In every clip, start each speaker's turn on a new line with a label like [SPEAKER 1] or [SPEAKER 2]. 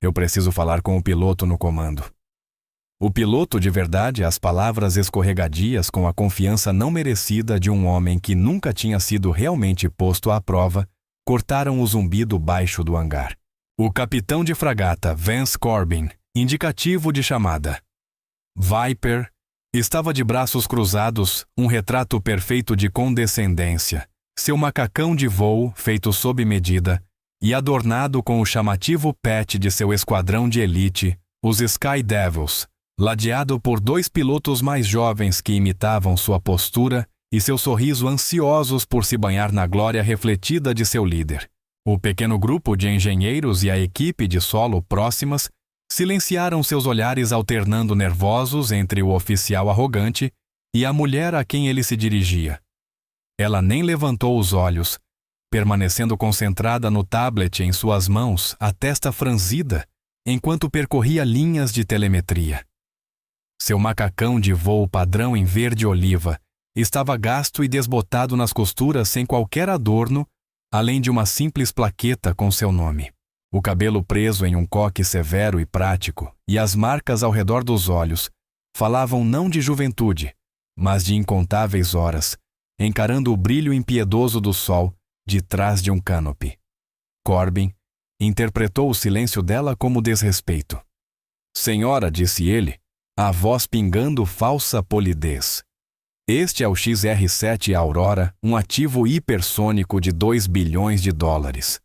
[SPEAKER 1] Eu preciso falar com o piloto no comando. O piloto de verdade, as palavras escorregadias com a confiança não merecida de um homem que nunca tinha sido realmente posto à prova, cortaram o zumbido baixo do hangar. O capitão de fragata Vance Corbin, indicativo de chamada. Viper, estava de braços cruzados, um retrato perfeito de condescendência, seu macacão de voo feito sob medida e adornado com o chamativo pet de seu esquadrão de elite, os Sky Devils, ladeado por dois pilotos mais jovens que imitavam sua postura e seu sorriso ansiosos por se banhar na glória refletida de seu líder. O pequeno grupo de engenheiros e a equipe de solo próximas silenciaram seus olhares alternando nervosos entre o oficial arrogante e a mulher a quem ele se dirigia. Ela nem levantou os olhos, permanecendo concentrada no tablet em suas mãos, a testa franzida, enquanto percorria linhas de telemetria. Seu macacão de voo padrão em verde oliva estava gasto e desbotado nas costuras sem qualquer adorno, além de uma simples plaqueta com seu nome. O cabelo preso em um coque severo e prático e as marcas ao redor dos olhos falavam não de juventude, mas de incontáveis horas, encarando o brilho impiedoso do sol de trás de um cânope. Corbin interpretou o silêncio dela como desrespeito. Senhora, disse ele, a voz pingando falsa polidez. Este é o XR-7 Aurora, um ativo hipersônico de 2 bilhões de dólares.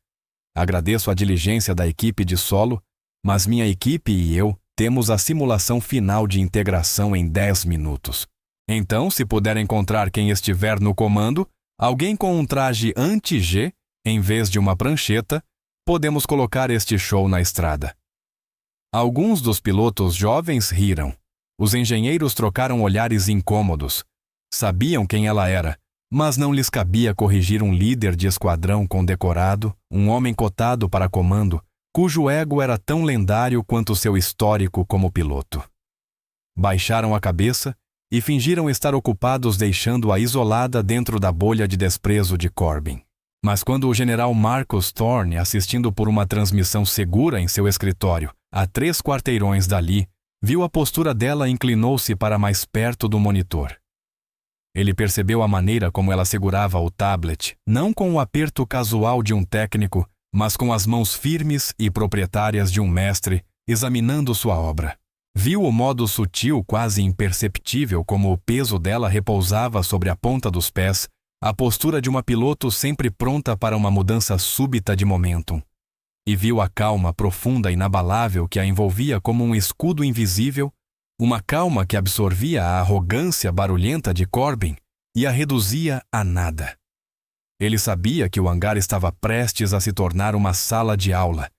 [SPEAKER 1] Agradeço a diligência da equipe de solo, mas minha equipe e eu temos a simulação final de integração em 10 minutos. Então, se puder encontrar quem estiver no comando, alguém com um traje anti-G, em vez de uma prancheta, podemos colocar este show na estrada. Alguns dos pilotos jovens riram. Os engenheiros trocaram olhares incômodos. Sabiam quem ela era, mas não lhes cabia corrigir um líder de esquadrão condecorado, um homem cotado para comando, cujo ego era tão lendário quanto seu histórico como piloto. Baixaram a cabeça e fingiram estar ocupados deixando-a isolada dentro da bolha de desprezo de Corbin. Mas quando o general Marcus Thorne, assistindo por uma transmissão segura em seu escritório, a 3 quarteirões dali, viu a postura dela e inclinou-se para mais perto do monitor. Ele percebeu a maneira como ela segurava o tablet, não com o aperto casual de um técnico, mas com as mãos firmes e proprietárias de um mestre, examinando sua obra. Viu o modo sutil, quase imperceptível, como o peso dela repousava sobre a ponta dos pés, a postura de uma piloto sempre pronta para uma mudança súbita de momentum. E viu a calma profunda e inabalável que a envolvia como um escudo invisível, uma calma que absorvia a arrogância barulhenta de Corbin e a reduzia a nada. Ele sabia que o hangar estava prestes a se tornar uma sala de aula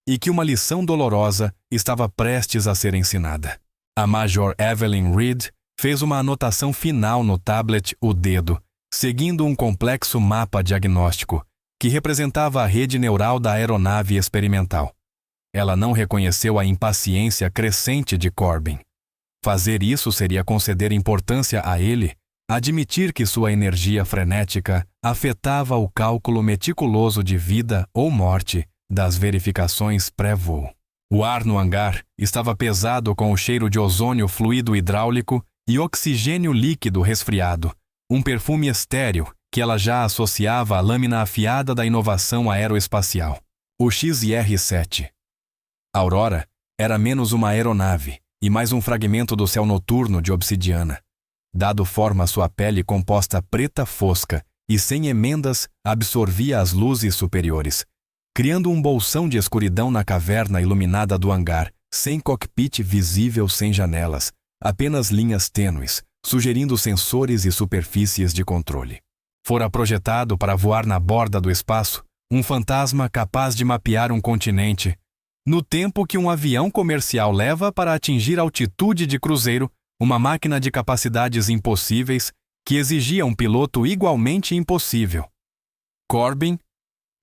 [SPEAKER 1] e que uma lição dolorosa estava prestes a ser ensinada. A Major Evelyn Reed fez uma anotação final no tablet O Dedo, seguindo um complexo mapa diagnóstico que representava a rede neural da aeronave experimental. Ela não reconheceu a impaciência crescente de Corbin. Fazer isso seria conceder importância a ele, admitir que sua energia frenética afetava o cálculo meticuloso de vida ou morte das verificações pré-voo. O ar no hangar estava pesado com o cheiro de ozônio fluido hidráulico e oxigênio líquido resfriado, um perfume estéril que ela já associava à lâmina afiada da inovação aeroespacial. O XR-7. Aurora era menos uma aeronave e mais um fragmento do céu noturno de obsidiana. Dado forma à sua pele composta preta fosca e sem emendas, absorvia as luzes superiores, criando um bolsão de escuridão na caverna iluminada do hangar, sem cockpit visível, sem janelas, apenas linhas tênues, sugerindo sensores e superfícies de controle. Fora projetado para voar na borda do espaço, um fantasma capaz de mapear um continente, no tempo que um avião comercial leva para atingir altitude de cruzeiro, uma máquina de capacidades impossíveis que exigia um piloto igualmente impossível. Corbin,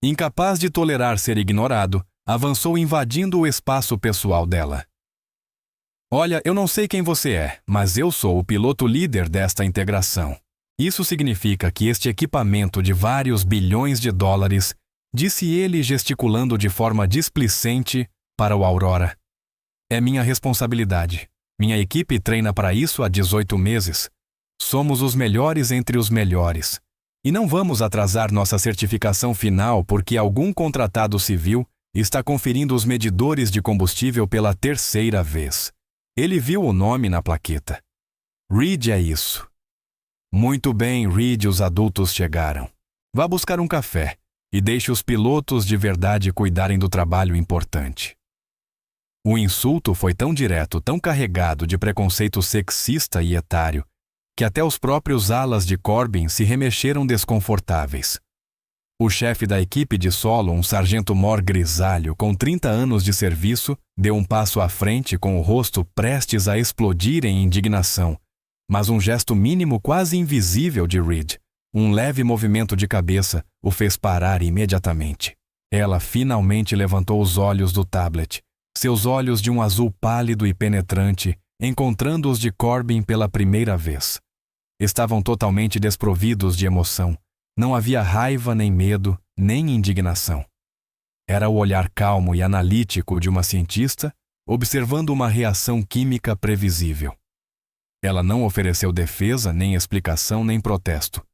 [SPEAKER 1] incapaz de tolerar ser ignorado, avançou invadindo o espaço pessoal dela. Olha, eu não sei quem você é, mas eu sou o piloto líder desta integração. Isso significa que este equipamento de vários bilhões de dólares, disse ele gesticulando de forma displicente, para o Aurora. É minha responsabilidade. Minha equipe treina para isso há 18 meses. Somos os melhores entre os melhores. E não vamos atrasar nossa certificação final porque algum contratado civil está conferindo os medidores de combustível pela 3ª vez. Ele viu o nome na plaqueta. Reed é isso. Muito bem, Reed, os adultos chegaram. Vá buscar um café e deixe os pilotos de verdade cuidarem do trabalho importante. O insulto foi tão direto, tão carregado de preconceito sexista e etário, que até os próprios alas de Corbin se remexeram desconfortáveis. O chefe da equipe de solo, um sargento-mor grisalho com 30 anos de serviço, deu um passo à frente com o rosto prestes a explodir em indignação, mas um gesto mínimo quase invisível de Reed, um leve movimento de cabeça, o fez parar imediatamente. Ela finalmente levantou os olhos do tablet, seus olhos de um azul pálido e penetrante, encontrando os de Corbin pela primeira vez. Estavam totalmente desprovidos de emoção. Não havia raiva, nem medo, nem indignação. Era o olhar calmo e analítico de uma cientista observando uma reação química previsível. Ela não ofereceu defesa, nem explicação, nem protesto.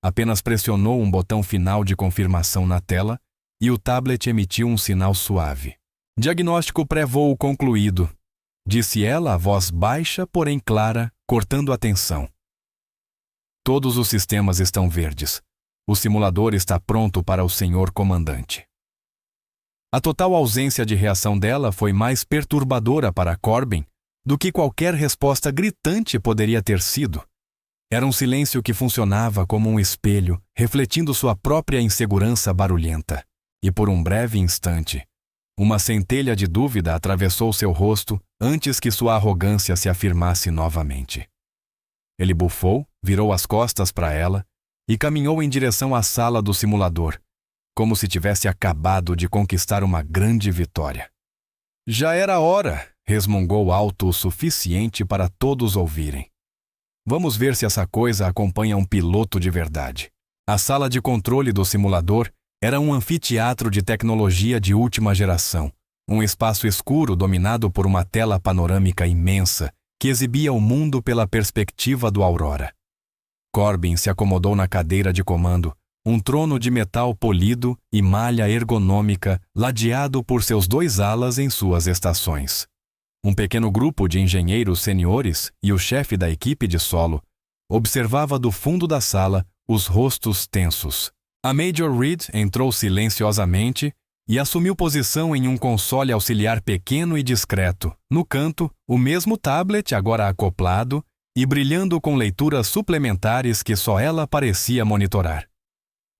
[SPEAKER 1] Apenas pressionou um botão final de confirmação na tela e o tablet emitiu um sinal suave. Diagnóstico pré-voo concluído, disse ela, a voz baixa, porém clara, cortando a tensão. Todos os sistemas estão verdes. O simulador está pronto para o senhor comandante. A total ausência de reação dela foi mais perturbadora para Corbin do que qualquer resposta gritante poderia ter sido. Era um silêncio que funcionava como um espelho, refletindo sua própria insegurança barulhenta. E por um breve instante, uma centelha de dúvida atravessou seu rosto antes que sua arrogância se afirmasse novamente. Ele bufou, virou as costas para ela e caminhou em direção à sala do simulador, como se tivesse acabado de conquistar uma grande vitória. Já era hora, resmungou alto o suficiente para todos ouvirem. Vamos ver se essa coisa acompanha um piloto de verdade. A sala de controle do simulador era um anfiteatro de tecnologia de última geração, um espaço escuro dominado por uma tela panorâmica imensa que exibia o mundo pela perspectiva do Aurora. Corbin se acomodou na cadeira de comando, um trono de metal polido e malha ergonômica ladeado por seus 2 alas em suas estações. Um pequeno grupo de engenheiros seniores e o chefe da equipe de solo observava do fundo da sala os rostos tensos. A Major Reed entrou silenciosamente e assumiu posição em um console auxiliar pequeno e discreto. No canto, o mesmo tablet agora acoplado e brilhando com leituras suplementares que só ela parecia monitorar.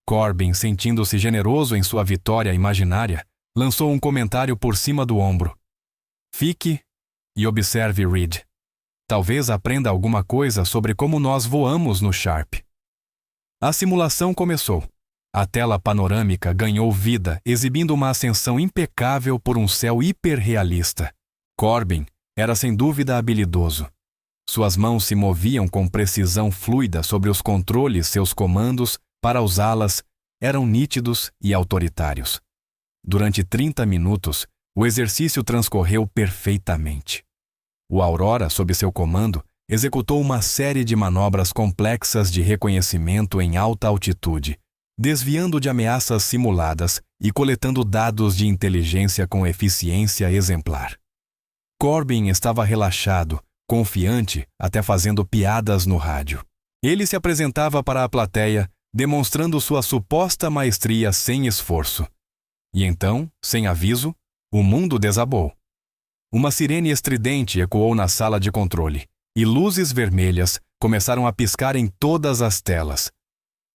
[SPEAKER 1] Corbin, sentindo-se generoso em sua vitória imaginária, lançou um comentário por cima do ombro. Fique e observe Reed. Talvez aprenda alguma coisa sobre como nós voamos no Sharp. A simulação começou. A tela panorâmica ganhou vida, exibindo uma ascensão impecável por um céu hiperrealista. Corbin era sem dúvida habilidoso. Suas mãos se moviam com precisão fluida sobre os controles, seus comandos, para usá-las, eram nítidos e autoritários. Durante 30 minutos, o exercício transcorreu perfeitamente. O Aurora, sob seu comando, executou uma série de manobras complexas de reconhecimento em alta altitude, desviando de ameaças simuladas e coletando dados de inteligência com eficiência exemplar. Corbin estava relaxado, confiante, até fazendo piadas no rádio. Ele se apresentava para a plateia, demonstrando sua suposta maestria sem esforço. E então, sem aviso, o mundo desabou. Uma sirene estridente ecoou na sala de controle, e luzes vermelhas começaram a piscar em todas as telas.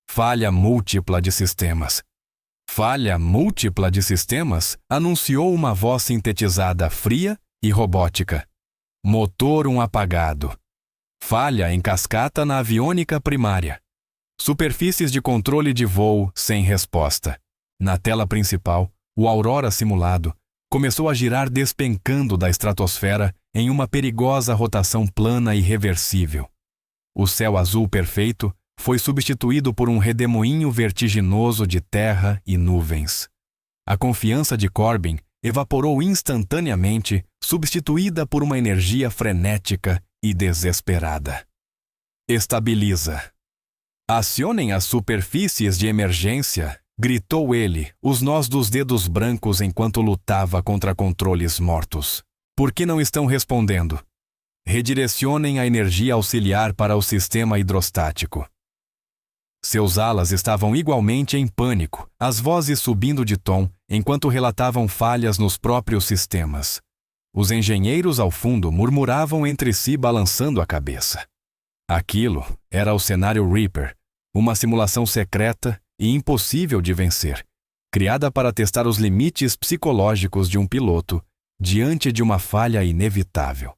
[SPEAKER 1] Falha múltipla de sistemas. Falha múltipla de sistemas, anunciou uma voz sintetizada fria e robótica. Motor apagado. Falha em cascata na aviônica primária. Superfícies de controle de voo sem resposta. Na tela principal, o Aurora simulado começou a girar despencando da estratosfera em uma perigosa rotação plana e reversível. O céu azul perfeito foi substituído por um redemoinho vertiginoso de terra e nuvens. A confiança de Corbin evaporou instantaneamente, substituída por uma energia frenética e desesperada. Estabiliza. Acionem as superfícies de emergência, gritou ele, os nós dos dedos brancos enquanto lutava contra controles mortos. Por que não estão respondendo? Redirecionem a energia auxiliar para o sistema hidrostático. Seus alas estavam igualmente em pânico, as vozes subindo de tom enquanto relatavam falhas nos próprios sistemas. Os engenheiros ao fundo murmuravam entre si balançando a cabeça. Aquilo era o cenário Reaper, uma simulação secreta e impossível de vencer, criada para testar os limites psicológicos de um piloto diante de uma falha inevitável.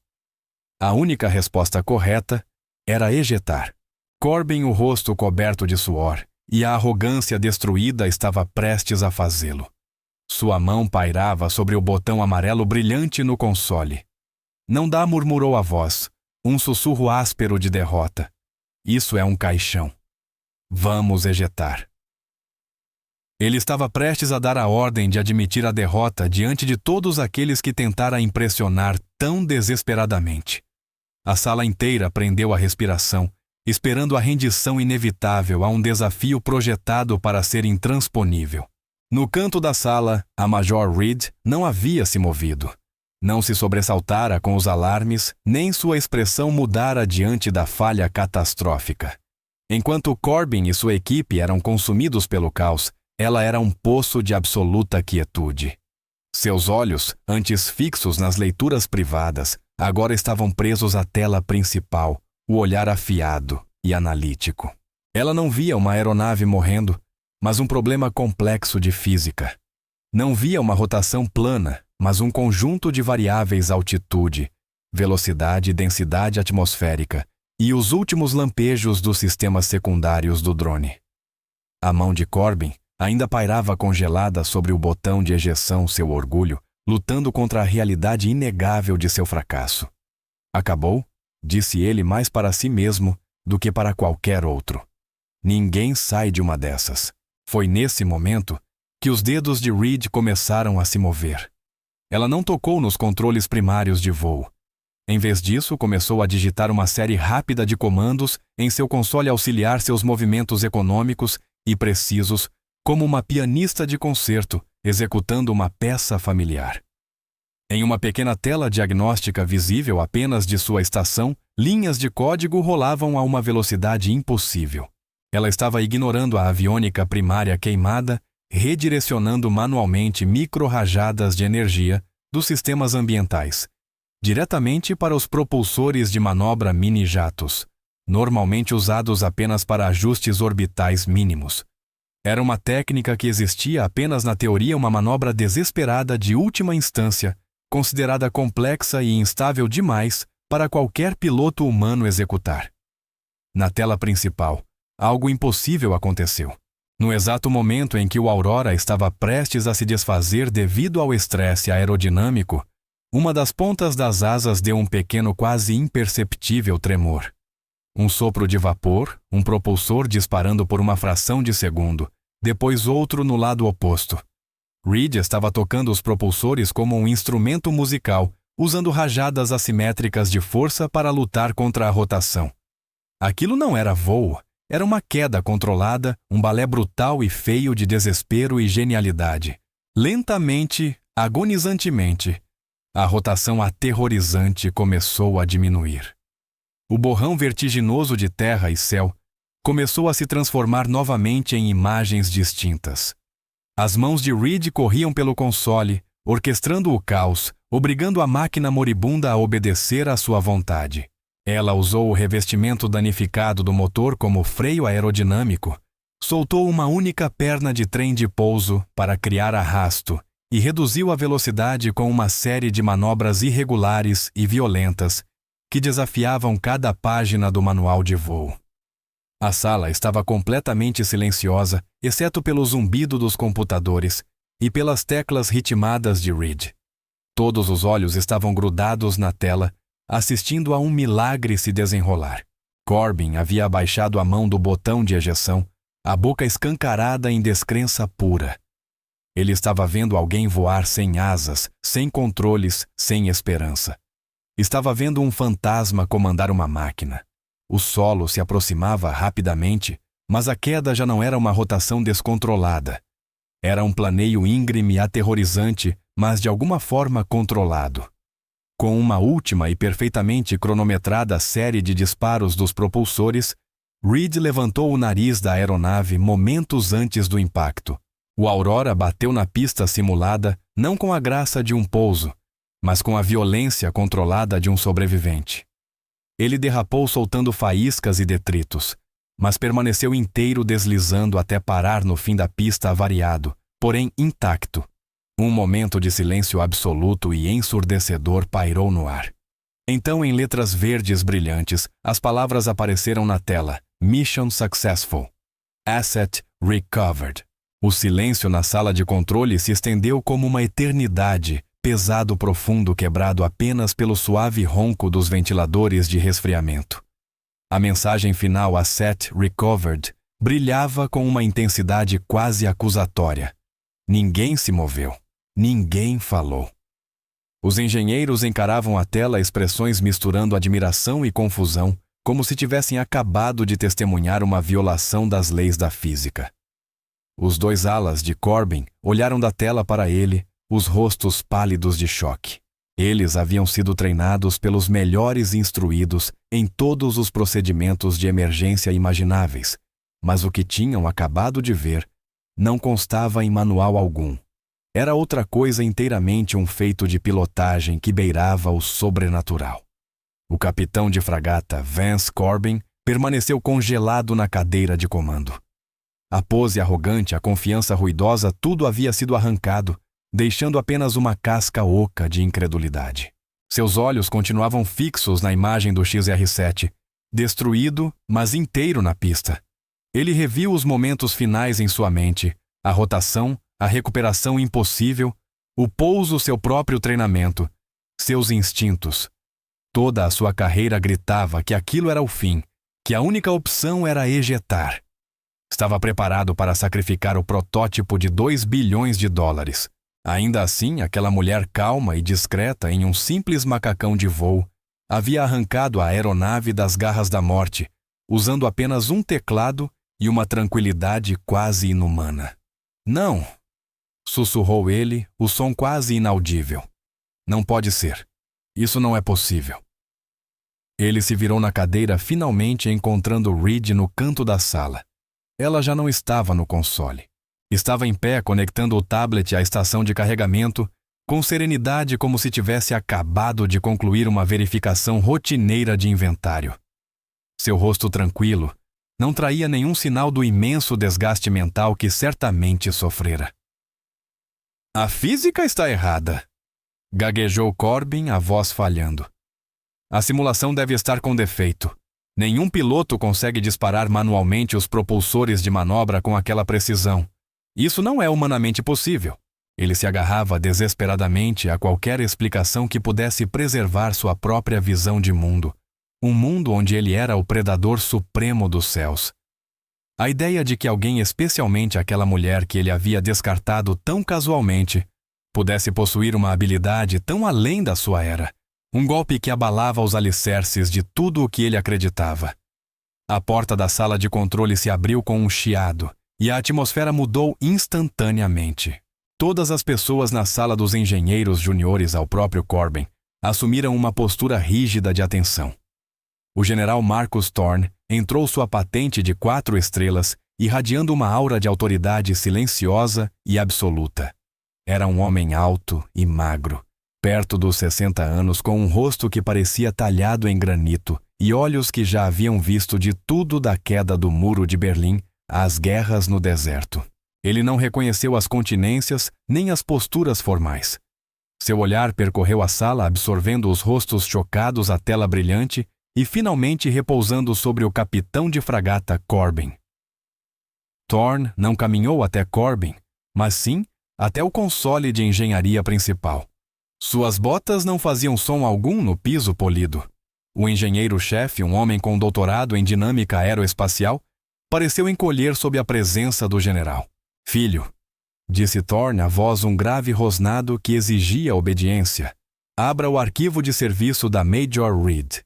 [SPEAKER 1] A única resposta correta era ejetar. Corbin, o rosto coberto de suor, e a arrogância destruída estava prestes a fazê-lo. Sua mão pairava sobre o botão amarelo brilhante no console. Não dá, murmurou a voz, um sussurro áspero de derrota. Isso é um caixão. Vamos ejetar. Ele estava prestes a dar a ordem de admitir a derrota diante de todos aqueles que tentara impressionar tão desesperadamente. A sala inteira prendeu a respiração, esperando a rendição inevitável a um desafio projetado para ser intransponível. No canto da sala, a Major Reed não havia se movido. Não se sobressaltara com os alarmes, nem sua expressão mudara diante da falha catastrófica. Enquanto Corbin e sua equipe eram consumidos pelo caos, ela era um poço de absoluta quietude. Seus olhos, antes fixos nas leituras privadas, agora estavam presos à tela principal, o olhar afiado e analítico. Ela não via uma aeronave morrendo, mas um problema complexo de física. Não via uma rotação plana, mas um conjunto de variáveis altitude, velocidade e densidade atmosférica e os últimos lampejos dos sistemas secundários do drone. A mão de Corbin ainda pairava congelada sobre o botão de ejeção, seu orgulho, lutando contra a realidade inegável de seu fracasso. Acabou? Disse ele mais para si mesmo do que para qualquer outro. Ninguém sai de uma dessas. Foi nesse momento que os dedos de Reed começaram a se mover. Ela não tocou nos controles primários de voo. Em vez disso, começou a digitar uma série rápida de comandos em seu console auxiliar seus movimentos econômicos e precisos, como uma pianista de concerto executando uma peça familiar. Em uma pequena tela diagnóstica visível apenas de sua estação, linhas de código rolavam a uma velocidade impossível. Ela estava ignorando a aviônica primária queimada, redirecionando manualmente micro-rajadas de energia dos sistemas ambientais, diretamente para os propulsores de manobra mini-jatos, normalmente usados apenas para ajustes orbitais mínimos. Era uma técnica que existia apenas na teoria, uma manobra desesperada de última instância, considerada complexa e instável demais para qualquer piloto humano executar. Na tela principal, algo impossível aconteceu. No exato momento em que o Aurora estava prestes a se desfazer devido ao estresse aerodinâmico, uma das pontas das asas deu um pequeno, quase imperceptível tremor. Um sopro de vapor, um propulsor disparando por uma fração de segundo, depois outro no lado oposto. Reed estava tocando os propulsores como um instrumento musical, usando rajadas assimétricas de força para lutar contra a rotação. Aquilo não era voo, era uma queda controlada, um balé brutal e feio de desespero e genialidade. Lentamente, agonizantemente, a rotação aterrorizante começou a diminuir. O borrão vertiginoso de terra e céu começou a se transformar novamente em imagens distintas. As mãos de Reed corriam pelo console, orquestrando o caos, obrigando a máquina moribunda a obedecer à sua vontade. Ela usou o revestimento danificado do motor como freio aerodinâmico, soltou uma única perna de trem de pouso para criar arrasto e reduziu a velocidade com uma série de manobras irregulares e violentas que desafiavam cada página do manual de voo. A sala estava completamente silenciosa, exceto pelo zumbido dos computadores e pelas teclas ritmadas de Reed. Todos os olhos estavam grudados na tela, assistindo a um milagre se desenrolar. Corbin havia abaixado a mão do botão de ejeção, a boca escancarada em descrença pura. Ele estava vendo alguém voar sem asas, sem controles, sem esperança. Estava vendo um fantasma comandar uma máquina. O solo se aproximava rapidamente, mas a queda já não era uma rotação descontrolada. Era um planeio íngreme e aterrorizante, mas de alguma forma controlado. Com uma última e perfeitamente cronometrada série de disparos dos propulsores, Reed levantou o nariz da aeronave momentos antes do impacto. O Aurora bateu na pista simulada não com a graça de um pouso, mas com a violência controlada de um sobrevivente. Ele derrapou soltando faíscas e detritos, mas permaneceu inteiro deslizando até parar no fim da pista avariado, porém intacto. Um momento de silêncio absoluto e ensurdecedor pairou no ar. Então, em letras verdes brilhantes, as palavras apareceram na tela: Mission Successful. Asset Recovered. O silêncio na sala de controle se estendeu como uma eternidade, pesado profundo quebrado apenas pelo suave ronco dos ventiladores de resfriamento. A mensagem final Asset Recovered brilhava com uma intensidade quase acusatória. Ninguém se moveu. Ninguém falou. Os engenheiros encaravam a tela expressões misturando admiração e confusão, como se tivessem acabado de testemunhar uma violação das leis da física. Os dois alas de Corbin olharam da tela para ele, os rostos pálidos de choque. Eles haviam sido treinados pelos melhores instruídos em todos os procedimentos de emergência imagináveis, mas o que tinham acabado de ver não constava em manual algum. Era outra coisa inteiramente um feito de pilotagem que beirava o sobrenatural. O capitão de fragata Vance Corbin permaneceu congelado na cadeira de comando. A pose arrogante, a confiança ruidosa, tudo havia sido arrancado, deixando apenas uma casca oca de incredulidade. Seus olhos continuavam fixos na imagem do XR-7, destruído, mas inteiro na pista. Ele reviu os momentos finais em sua mente, a rotação, a recuperação impossível, o pouso, seu próprio treinamento, seus instintos. Toda a sua carreira gritava que aquilo era o fim, que a única opção era ejetar. Estava preparado para sacrificar o protótipo de $2 bilhões. Ainda assim, aquela mulher calma e discreta em um simples macacão de voo havia arrancado a aeronave das garras da morte, usando apenas um teclado e uma tranquilidade quase inumana. Não! Sussurrou ele, o som quase inaudível. Não pode ser. Isso não é possível. Ele se virou na cadeira, finalmente encontrando Reed no canto da sala. Ela já não estava no console. Estava em pé, conectando o tablet à estação de carregamento, com serenidade como se tivesse acabado de concluir uma verificação rotineira de inventário. Seu rosto tranquilo não traía nenhum sinal do imenso desgaste mental que certamente sofrera. A física está errada, gaguejou Corbin, a voz falhando. A simulação deve estar com defeito. Nenhum piloto consegue disparar manualmente os propulsores de manobra com aquela precisão. Isso não é humanamente possível. Ele se agarrava desesperadamente a qualquer explicação que pudesse preservar sua própria visão de mundo. Um mundo onde ele era o predador supremo dos céus. A ideia de que alguém, especialmente aquela mulher que ele havia descartado tão casualmente, pudesse possuir uma habilidade tão além da sua era. Um golpe que abalava os alicerces de tudo o que ele acreditava. A porta da sala de controle se abriu com um chiado, e a atmosfera mudou instantaneamente. Todas as pessoas na sala dos engenheiros juniores ao próprio Corbin assumiram uma postura rígida de atenção. O general Marcus Thorne entrou sua patente de 4 estrelas, irradiando uma aura de autoridade silenciosa e absoluta. Era um homem alto e magro, perto dos 60 anos, com um rosto que parecia talhado em granito e olhos que já haviam visto de tudo da queda do Muro de Berlim às guerras no deserto. Ele não reconheceu as continências nem as posturas formais. Seu olhar percorreu a sala, absorvendo os rostos chocados à tela brilhante e finalmente repousando sobre o capitão de fragata Corbin. Thorne não caminhou até Corbin, mas sim até o console de engenharia principal. Suas botas não faziam som algum no piso polido. O engenheiro-chefe, um homem com doutorado em dinâmica aeroespacial, pareceu encolher sob a presença do general. Filho, disse Thorne à voz um grave rosnado que exigia obediência. Abra o arquivo de serviço da Major Reed.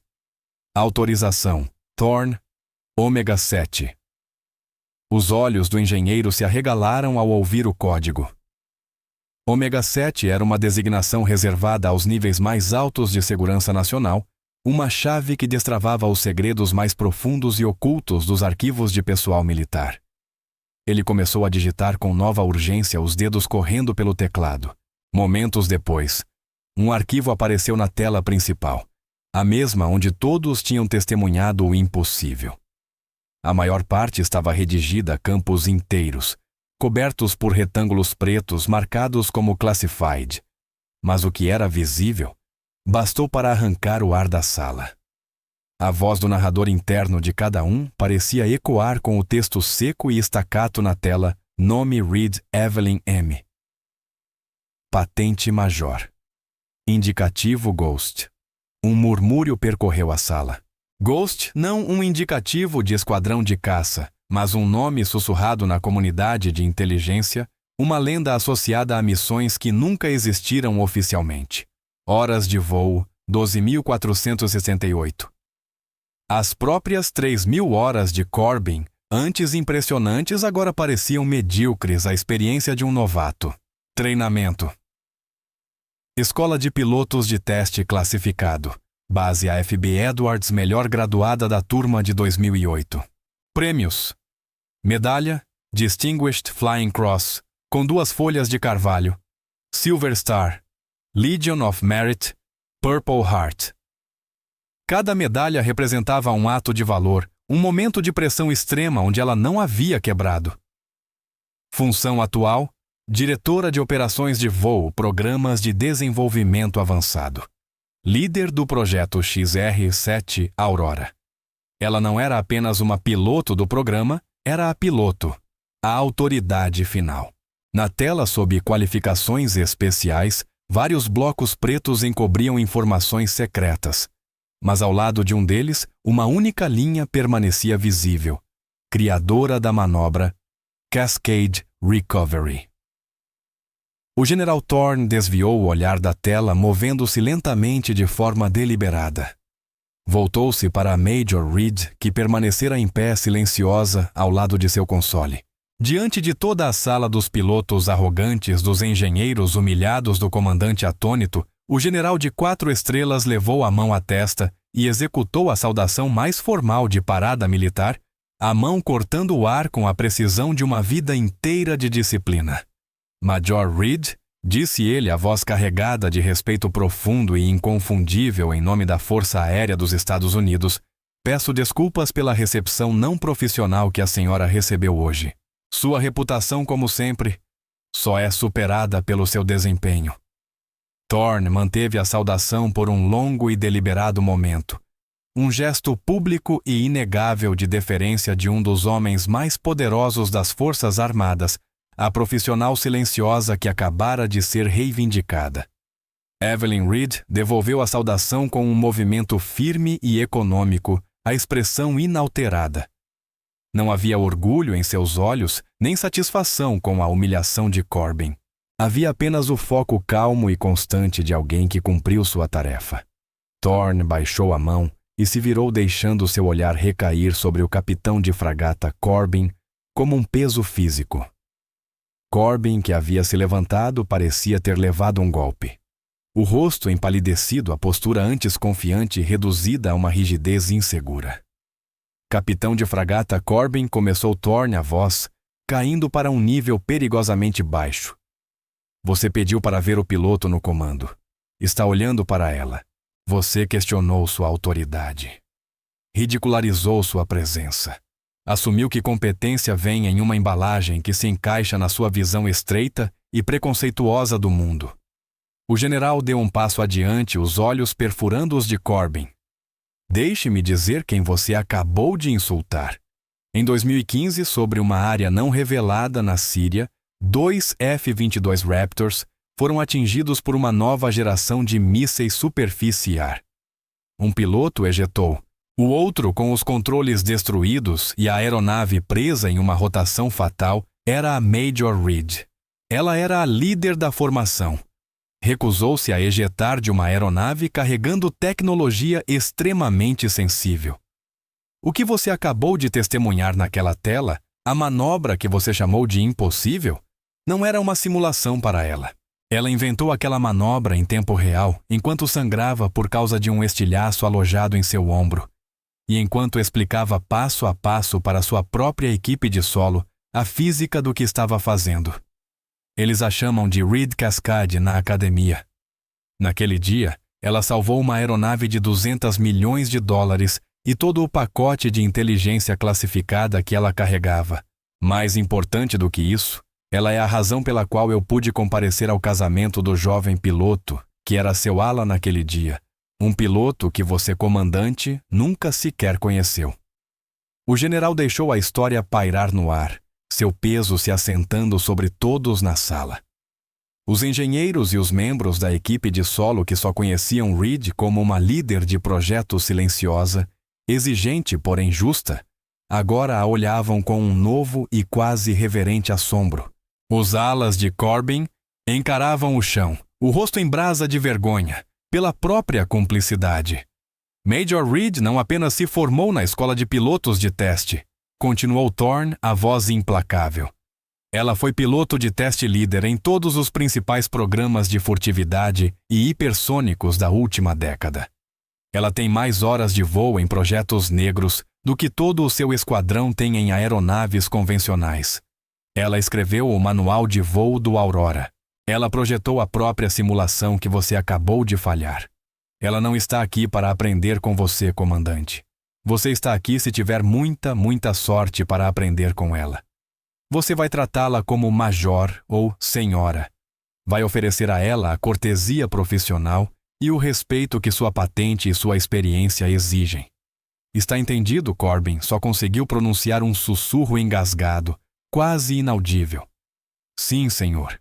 [SPEAKER 1] Autorização. Thorne, Ômega 7. Os olhos do engenheiro se arregalaram ao ouvir o código. Ômega 7 era uma designação reservada aos níveis mais altos de segurança nacional, uma chave que destravava os segredos mais profundos e ocultos dos arquivos de pessoal militar. Ele começou a digitar com nova urgência, os dedos correndo pelo teclado. Momentos depois, um arquivo apareceu na tela principal, a mesma onde todos tinham testemunhado o impossível. A maior parte estava redigida a campos inteiros, cobertos por retângulos pretos marcados como classified, mas o que era visível bastou para arrancar o ar da sala. A voz do narrador interno de cada um parecia ecoar com o texto seco e estacato na tela: nome Reed Evelyn M. Patente Major. Indicativo Ghost. Um murmúrio percorreu a sala. Ghost, não um indicativo de esquadrão de caça, mas um nome sussurrado na comunidade de inteligência, uma lenda associada a missões que nunca existiram oficialmente. Horas de voo, 12.468. As próprias 3.000 horas de Corbin, antes impressionantes, agora pareciam medíocres à experiência de um novato. Treinamento. Escola de Pilotos de Teste Classificado. Base AFB Edwards, melhor graduada da turma de 2008. Prêmios. Medalha, Distinguished Flying Cross, com 2 folhas de carvalho. Silver Star, Legion of Merit, Purple Heart. Cada medalha representava um ato de valor, um momento de pressão extrema onde ela não havia quebrado. Função atual, diretora de operações de voo, programas de desenvolvimento avançado. Líder do projeto XR-7 Aurora. Ela não era apenas uma piloto do programa, era a piloto, a autoridade final. Na tela sob qualificações especiais, vários blocos pretos encobriam informações secretas. Mas ao lado de um deles, uma única linha permanecia visível. Criadora da manobra, Cascade Recovery. O general Thorne desviou o olhar da tela, movendo-se lentamente de forma deliberada. Voltou-se para a Major Reed, que permanecera em pé silenciosa ao lado de seu console. Diante de toda a sala dos pilotos arrogantes, dos engenheiros humilhados, do comandante atônito, o general de 4 estrelas levou a mão à testa e executou a saudação mais formal de parada militar, a mão cortando o ar com a precisão de uma vida inteira de disciplina. Major Reed, disse ele, a voz carregada de respeito profundo e inconfundível em nome da Força Aérea dos Estados Unidos, peço desculpas pela recepção não profissional que a senhora recebeu hoje. Sua reputação, como sempre, só é superada pelo seu desempenho. Thorne manteve a saudação por um longo e deliberado momento, um gesto público e inegável de deferência de um dos homens mais poderosos das Forças Armadas, a profissional silenciosa que acabara de ser reivindicada. Evelyn Reed devolveu a saudação com um movimento firme e econômico, a expressão inalterada. Não havia orgulho em seus olhos, nem satisfação com a humilhação de Corbin. Havia apenas o foco calmo e constante de alguém que cumpriu sua tarefa. Thorne baixou a mão e se virou, deixando seu olhar recair sobre o capitão de fragata Corbin como um peso físico. Corbin, que havia se levantado, parecia ter levado um golpe. O rosto empalidecido, a postura antes confiante reduzida a uma rigidez insegura. Capitão de fragata Corbin, começou Thorne a voz, caindo para um nível perigosamente baixo. Você pediu para ver o piloto no comando. Está olhando para ela. Você questionou sua autoridade. Ridicularizou sua presença. Assumiu que competência vem em uma embalagem que se encaixa na sua visão estreita e preconceituosa do mundo. O general deu um passo adiante, os olhos perfurando os de Corbin. Deixe-me dizer quem você acabou de insultar. Em 2015, sobre uma área não revelada na Síria, 2 F-22 Raptors foram atingidos por uma nova geração de mísseis superfície e ar. Um piloto ejetou. O outro, com os controles destruídos e a aeronave presa em uma rotação fatal, era a Major Reed. Ela era a líder da formação. Recusou-se a ejetar de uma aeronave carregando tecnologia extremamente sensível. O que você acabou de testemunhar naquela tela, a manobra que você chamou de impossível, não era uma simulação para ela. Ela inventou aquela manobra em tempo real, enquanto sangrava por causa de um estilhaço alojado em seu ombro, e enquanto explicava passo a passo para sua própria equipe de solo a física do que estava fazendo. Eles a chamam de Reed Cascade na academia. Naquele dia, ela salvou uma aeronave de $200 milhões e todo o pacote de inteligência classificada que ela carregava. Mais importante do que isso, ela é a razão pela qual eu pude comparecer ao casamento do jovem piloto, que era seu ala naquele dia, um piloto que você, comandante, nunca sequer conheceu. O general deixou a história pairar no ar, seu peso se assentando sobre todos na sala. Os engenheiros e os membros da equipe de solo que só conheciam Reed como uma líder de projeto silenciosa, exigente porém justa, agora a olhavam com um novo e quase reverente assombro. Os alas de Corbin encaravam o chão, o rosto em brasa de vergonha, pela própria cumplicidade. Major Reed não apenas se formou na escola de pilotos de teste, continuou Thorne, a voz implacável. Ela foi piloto de teste líder em todos os principais programas de furtividade e hipersônicos da última década. Ela tem mais horas de voo em projetos negros do que todo o seu esquadrão tem em aeronaves convencionais. Ela escreveu o manual de voo do Aurora. Ela projetou a própria simulação que você acabou de falhar. Ela não está aqui para aprender com você, comandante. Você está aqui se tiver muita sorte para aprender com ela. Você vai tratá-la como major ou senhora. Vai oferecer a ela a cortesia profissional e o respeito que sua patente e sua experiência exigem. Está entendido, Corbin só conseguiu pronunciar um sussurro engasgado, quase inaudível. Sim, senhor.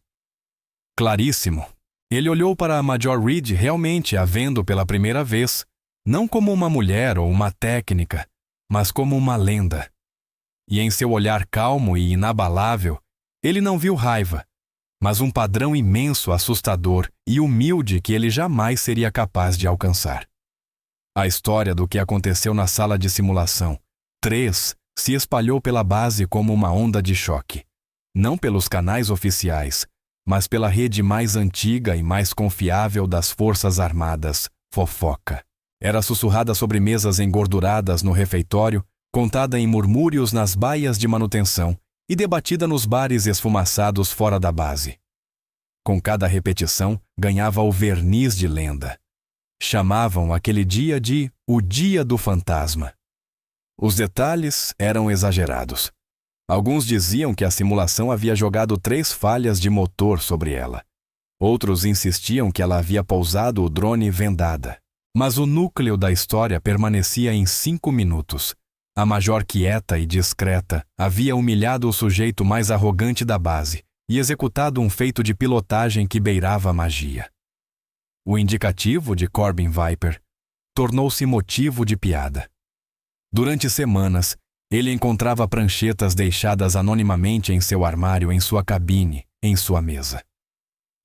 [SPEAKER 1] Claríssimo. Ele olhou para a Major Reed realmente a vendo pela primeira vez, não como uma mulher ou uma técnica, mas como uma lenda. E em seu olhar calmo e inabalável, ele não viu raiva, mas um padrão imenso, assustador e humilde que ele jamais seria capaz de alcançar. A história do que aconteceu na sala de simulação 3 se espalhou pela base como uma onda de choque, não pelos canais oficiais, mas pela rede mais antiga e mais confiável das Forças Armadas, fofoca. Era sussurrada sobre mesas engorduradas no refeitório, contada em murmúrios nas baias de manutenção e debatida nos bares esfumaçados fora da base. Com cada repetição, ganhava o verniz de lenda. Chamavam aquele dia de o Dia do Fantasma. Os detalhes eram exagerados. Alguns diziam que a simulação havia jogado 3 falhas de motor sobre ela. Outros insistiam que ela havia pousado o drone vendada. Mas o núcleo da história permanecia em 5 minutos. A major, quieta e discreta, havia humilhado o sujeito mais arrogante da base e executado um feito de pilotagem que beirava a magia. O indicativo de Corbin Viper tornou-se motivo de piada. Durante semanas, ele encontrava pranchetas deixadas anonimamente em seu armário, em sua cabine, em sua mesa.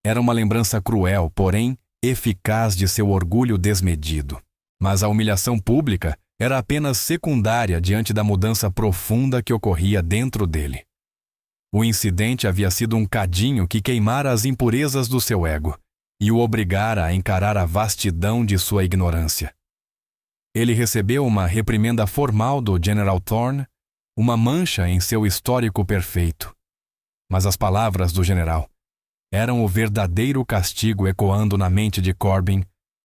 [SPEAKER 1] Era uma lembrança cruel, porém eficaz de seu orgulho desmedido. Mas a humilhação pública era apenas secundária diante da mudança profunda que ocorria dentro dele. O incidente havia sido um cadinho que queimara as impurezas do seu ego e o obrigara a encarar a vastidão de sua ignorância. Ele recebeu uma reprimenda formal do General Thorne, uma mancha em seu histórico perfeito. Mas as palavras do general eram o verdadeiro castigo ecoando na mente de Corbin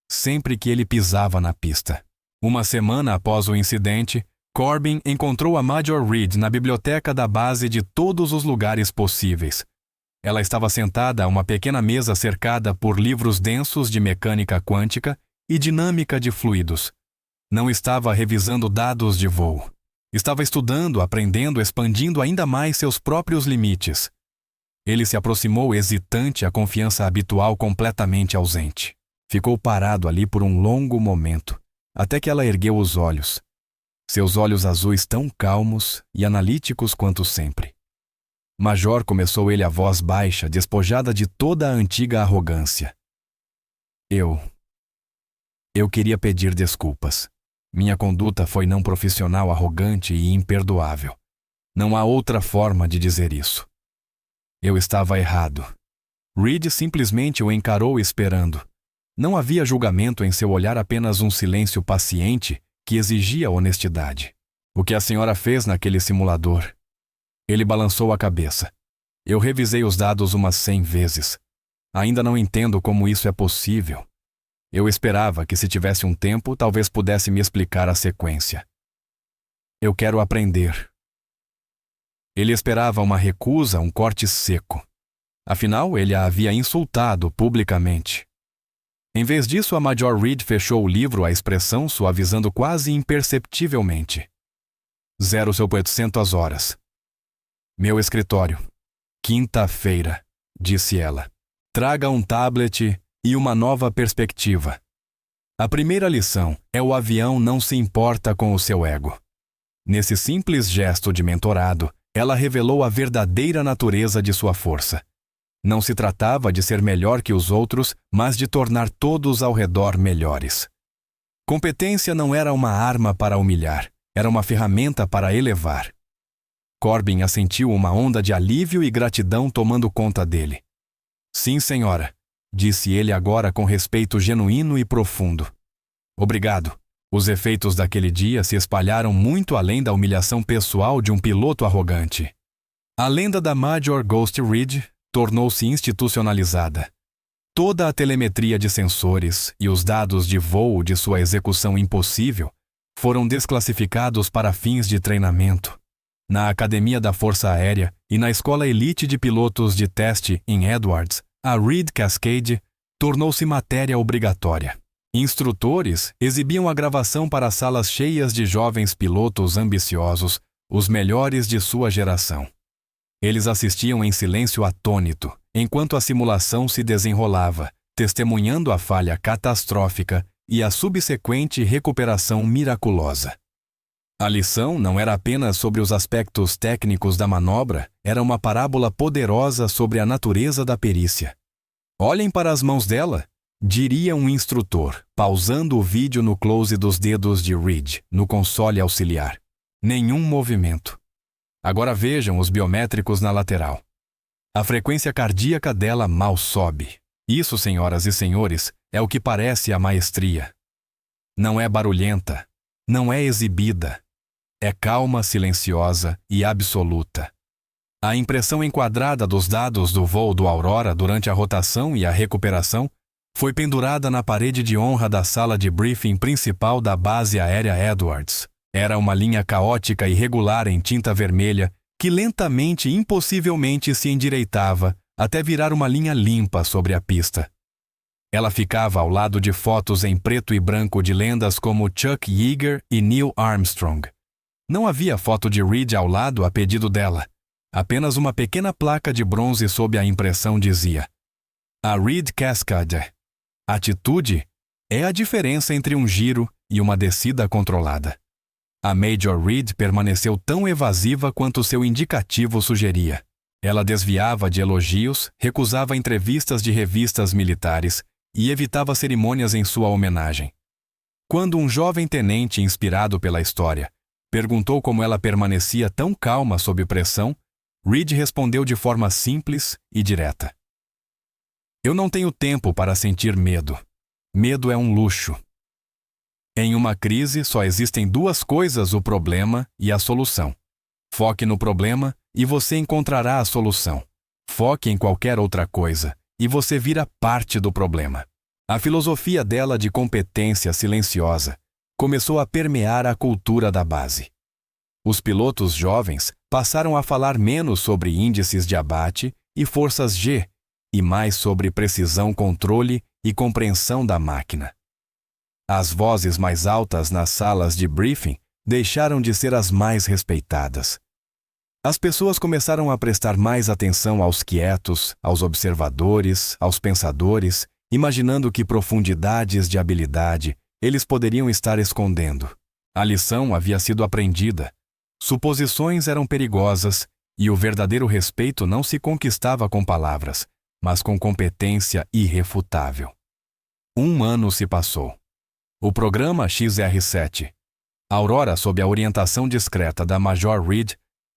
[SPEAKER 1] sempre que ele pisava na pista. Uma semana após o incidente, Corbin encontrou a Major Reed na biblioteca da base de todos os lugares possíveis. Ela estava sentada a uma pequena mesa cercada por livros densos de mecânica quântica e dinâmica de fluidos. Não estava revisando dados de voo. Estava estudando, aprendendo, expandindo ainda mais seus próprios limites. Ele se aproximou hesitante, a confiança habitual completamente ausente. Ficou parado ali por um longo momento, até que ela ergueu os olhos. Seus olhos azuis tão calmos e analíticos quanto sempre. Major, começou ele a voz baixa, despojada de toda a antiga arrogância. Eu queria pedir desculpas. Minha conduta foi não profissional, arrogante e imperdoável. Não há outra forma de dizer isso. Eu estava errado. Reed simplesmente o encarou esperando. Não havia julgamento em seu olhar, apenas um silêncio paciente que exigia honestidade. O que a senhora fez naquele simulador? Ele balançou a cabeça. Eu revisei os dados umas 100 vezes. Ainda não entendo como isso é possível. Eu esperava que, se tivesse um tempo, talvez pudesse me explicar a sequência. Eu quero aprender. Ele esperava uma recusa, um corte seco. Afinal, ele a havia insultado publicamente. Em vez disso, a Major Reed fechou o livro, a expressão suavizando quase imperceptivelmente. 0800 horas. Meu escritório. Quinta-feira, disse ela. Traga um tablet e uma nova perspectiva. A primeira lição é: o avião não se importa com o seu ego. Nesse simples gesto de mentorado, ela revelou a verdadeira natureza de sua força. Não se tratava de ser melhor que os outros, mas de tornar todos ao redor melhores. Competência não era uma arma para humilhar, era uma ferramenta para elevar. Corbin assentiu, uma onda de alívio e gratidão tomando conta dele. Sim, senhora, disse ele agora com respeito genuíno e profundo. Obrigado. Os efeitos daquele dia se espalharam muito além da humilhação pessoal de um piloto arrogante. A lenda da Major Ghost Reed tornou-se institucionalizada. Toda a telemetria de sensores e os dados de voo de sua execução impossível foram desclassificados para fins de treinamento. Na Academia da Força Aérea e na Escola Elite de Pilotos de Teste em Edwards, a Reed Cascade tornou-se matéria obrigatória. Instrutores exibiam a gravação para salas cheias de jovens pilotos ambiciosos, os melhores de sua geração. Eles assistiam em silêncio atônito, enquanto a simulação se desenrolava, testemunhando a falha catastrófica e a subsequente recuperação miraculosa. A lição não era apenas sobre os aspectos técnicos da manobra, era uma parábola poderosa sobre a natureza da perícia. Olhem para as mãos dela, diria um instrutor, pausando o vídeo no close dos dedos de Reed, no console auxiliar. Nenhum movimento. Agora vejam os biométricos na lateral. A frequência cardíaca dela mal sobe. Isso, senhoras e senhores, é o que parece a maestria. Não é barulhenta, não é exibida. É calma, silenciosa e absoluta. A impressão enquadrada dos dados do voo do Aurora durante a rotação e a recuperação foi pendurada na parede de honra da sala de briefing principal da base aérea Edwards. Era uma linha caótica e irregular em tinta vermelha que lentamente e impossivelmente se endireitava até virar uma linha limpa sobre a pista. Ela ficava ao lado de fotos em preto e branco de lendas como Chuck Yeager e Neil Armstrong. Não havia foto de Reed ao lado a pedido dela. Apenas uma pequena placa de bronze sob a impressão dizia: a Reed Cascade. Atitude é a diferença entre um giro e uma descida controlada. A Major Reed permaneceu tão evasiva quanto seu indicativo sugeria. Ela desviava de elogios, recusava entrevistas de revistas militares e evitava cerimônias em sua homenagem. Quando um jovem tenente inspirado pela história perguntou como ela permanecia tão calma sob pressão, Reed respondeu de forma simples e direta: eu não tenho tempo para sentir medo. Medo é um luxo. Em uma crise só existem duas coisas: o problema e a solução. Foque no problema e você encontrará a solução. Foque em qualquer outra coisa e você vira parte do problema. A filosofia dela de competência silenciosa começou a permear a cultura da base. Os pilotos jovens passaram a falar menos sobre índices de abate e forças G e mais sobre precisão, controle e compreensão da máquina. As vozes mais altas nas salas de briefing deixaram de ser as mais respeitadas. As pessoas começaram a prestar mais atenção aos quietos, aos observadores, aos pensadores, imaginando que profundidades de habilidade eles poderiam estar escondendo. A lição havia sido aprendida. Suposições eram perigosas E o verdadeiro respeito não se conquistava com palavras, mas com competência irrefutável. 1 ano se passou. O programa XR-7, Aurora, sob a orientação discreta da Major Reed,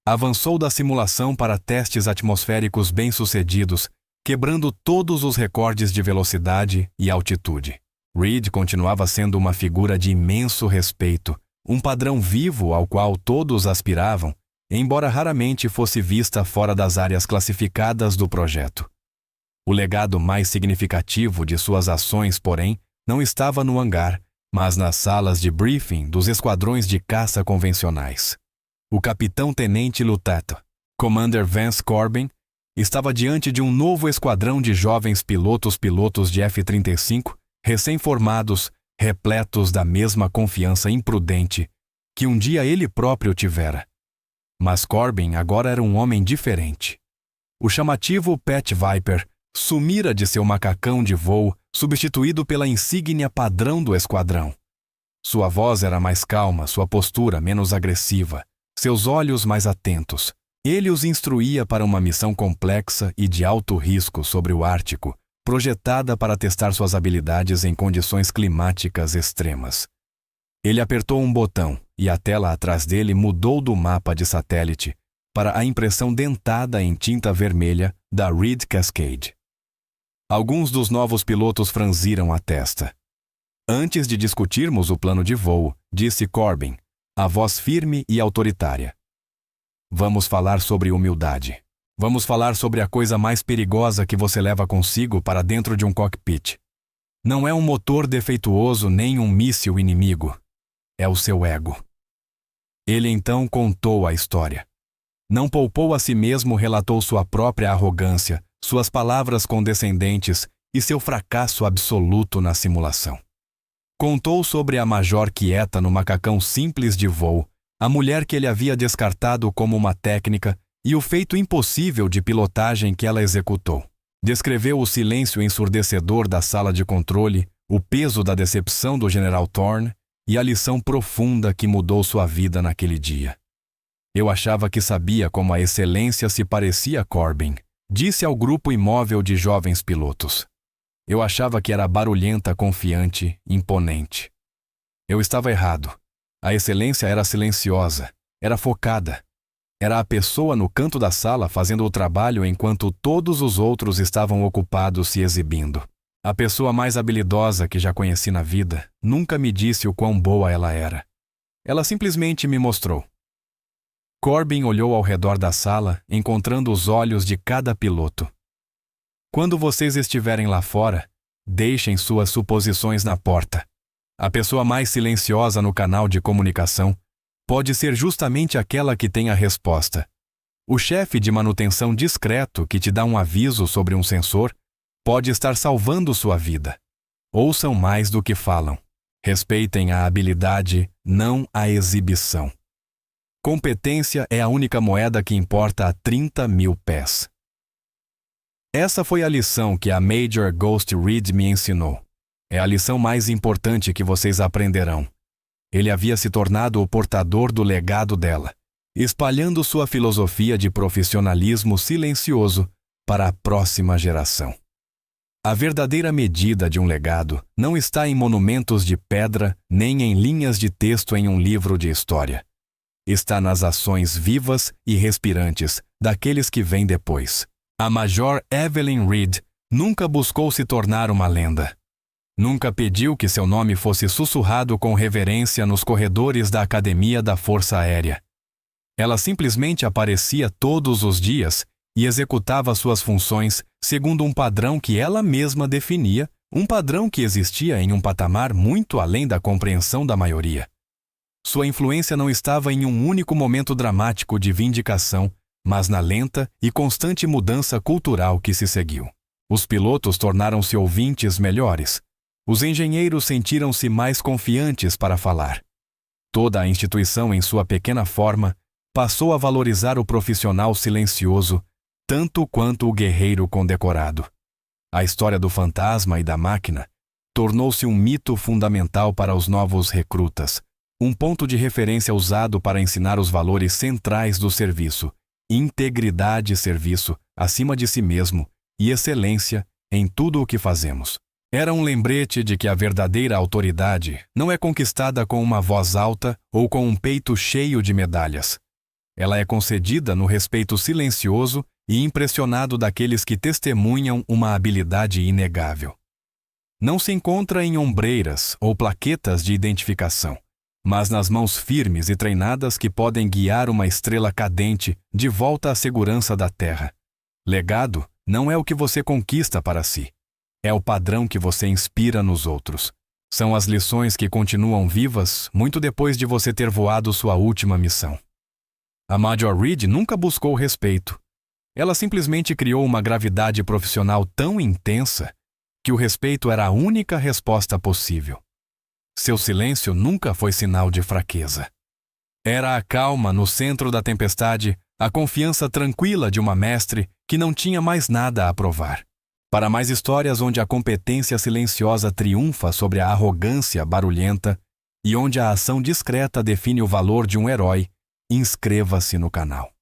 [SPEAKER 1] avançou da simulação para testes atmosféricos bem-sucedidos, quebrando todos os recordes de velocidade e altitude. Reed continuava sendo uma figura de imenso respeito, um padrão vivo ao qual todos aspiravam, embora raramente fosse vista fora das áreas classificadas do projeto. O legado mais significativo de suas ações, porém, não estava no hangar, mas nas salas de briefing dos esquadrões de caça convencionais. O capitão-tenente Lutato, Commander Vance Corbin, estava diante de um novo esquadrão de jovens pilotos de F-35, recém-formados, repletos da mesma confiança imprudente que um dia ele próprio tivera. Mas Corbin agora era um homem diferente. O chamativo Pat Viper sumira de seu macacão de voo, substituído pela insígnia padrão do esquadrão. Sua voz era mais calma, sua postura menos agressiva, seus olhos mais atentos. Ele os instruía para uma missão complexa e de alto risco sobre o Ártico, projetada para testar suas habilidades em condições climáticas extremas. Ele apertou um botão e a tela atrás dele mudou do mapa de satélite para a impressão dentada em tinta vermelha da Reed Cascade. Alguns dos novos pilotos franziram a testa. Antes de discutirmos o plano de voo, disse Corbin, a voz firme e autoritária. Vamos falar sobre humildade. Vamos falar sobre a coisa mais perigosa que você leva consigo para dentro de um cockpit. Não é um motor defeituoso nem um míssil inimigo. É o seu ego. Ele então contou a história. Não poupou a si mesmo, relatou sua própria arrogância, suas palavras condescendentes e seu fracasso absoluto na simulação. Contou sobre a major quieta no macacão simples de voo, a mulher que ele havia descartado como uma técnica e o feito impossível de pilotagem que ela executou. Descreveu o silêncio ensurdecedor da sala de controle, o peso da decepção do General Thorne e a lição profunda que mudou sua vida naquele dia. Eu achava que sabia como a excelência se parecia a Corbin, disse ao grupo imóvel de jovens pilotos. Eu achava que era barulhenta, confiante, imponente. Eu estava errado. A excelência era silenciosa, era focada. Era a pessoa no canto da sala fazendo o trabalho enquanto todos os outros estavam ocupados se exibindo. A pessoa mais habilidosa que já conheci na vida nunca me disse o quão boa ela era. Ela simplesmente me mostrou. Corbin olhou ao redor da sala, encontrando os olhos de cada piloto. Quando vocês estiverem lá fora, deixem suas suposições na porta. A pessoa mais silenciosa no canal de comunicação pode ser justamente aquela que tem a resposta. O chefe de manutenção discreto que te dá um aviso sobre um sensor pode estar salvando sua vida. Ouçam mais do que falam. Respeitem a habilidade, não a exibição. Competência é a única moeda que importa a 30.000 pés. Essa foi a lição que a Major Ghost Reed me ensinou. É a lição mais importante que vocês aprenderão. Ele havia se tornado o portador do legado dela, espalhando sua filosofia de profissionalismo silencioso para a próxima geração. A verdadeira medida de um legado não está em monumentos de pedra nem em linhas de texto em um livro de história. Está nas ações vivas e respirantes daqueles que vêm depois. A Major Evelyn Reed nunca buscou se tornar uma lenda. Nunca pediu que seu nome fosse sussurrado com reverência nos corredores da Academia da Força Aérea. Ela simplesmente aparecia todos os dias e executava suas funções segundo um padrão que ela mesma definia, um padrão que existia em um patamar muito além da compreensão da maioria. Sua influência não estava em um único momento dramático de vindicação, mas na lenta e constante mudança cultural que se seguiu. Os pilotos tornaram-se ouvintes melhores. Os engenheiros sentiram-se mais confiantes para falar. Toda a instituição, em sua pequena forma, passou a valorizar o profissional silencioso, tanto quanto o guerreiro condecorado. A história do fantasma e da máquina tornou-se um mito fundamental para os novos recrutas, um ponto de referência usado para ensinar os valores centrais do serviço, integridade e serviço acima de si mesmo e excelência em tudo o que fazemos. Era um lembrete de que a verdadeira autoridade não é conquistada com uma voz alta ou com um peito cheio de medalhas. Ela é concedida no respeito silencioso e impressionado daqueles que testemunham uma habilidade inegável. Não se encontra em ombreiras ou plaquetas de identificação, mas nas mãos firmes e treinadas que podem guiar uma estrela cadente de volta à segurança da Terra. Legado não é o que você conquista para si. É o padrão que você inspira nos outros. São as lições que continuam vivas muito depois de você ter voado sua última missão. A Major Reed nunca buscou respeito. Ela simplesmente criou uma gravidade profissional tão intensa que o respeito era a única resposta possível. Seu silêncio nunca foi sinal de fraqueza. Era a calma no centro da tempestade, a confiança tranquila de uma mestre que não tinha mais nada a provar. Para mais histórias onde a competência silenciosa triunfa sobre a arrogância barulhenta e onde a ação discreta define o valor de um herói, inscreva-se no canal.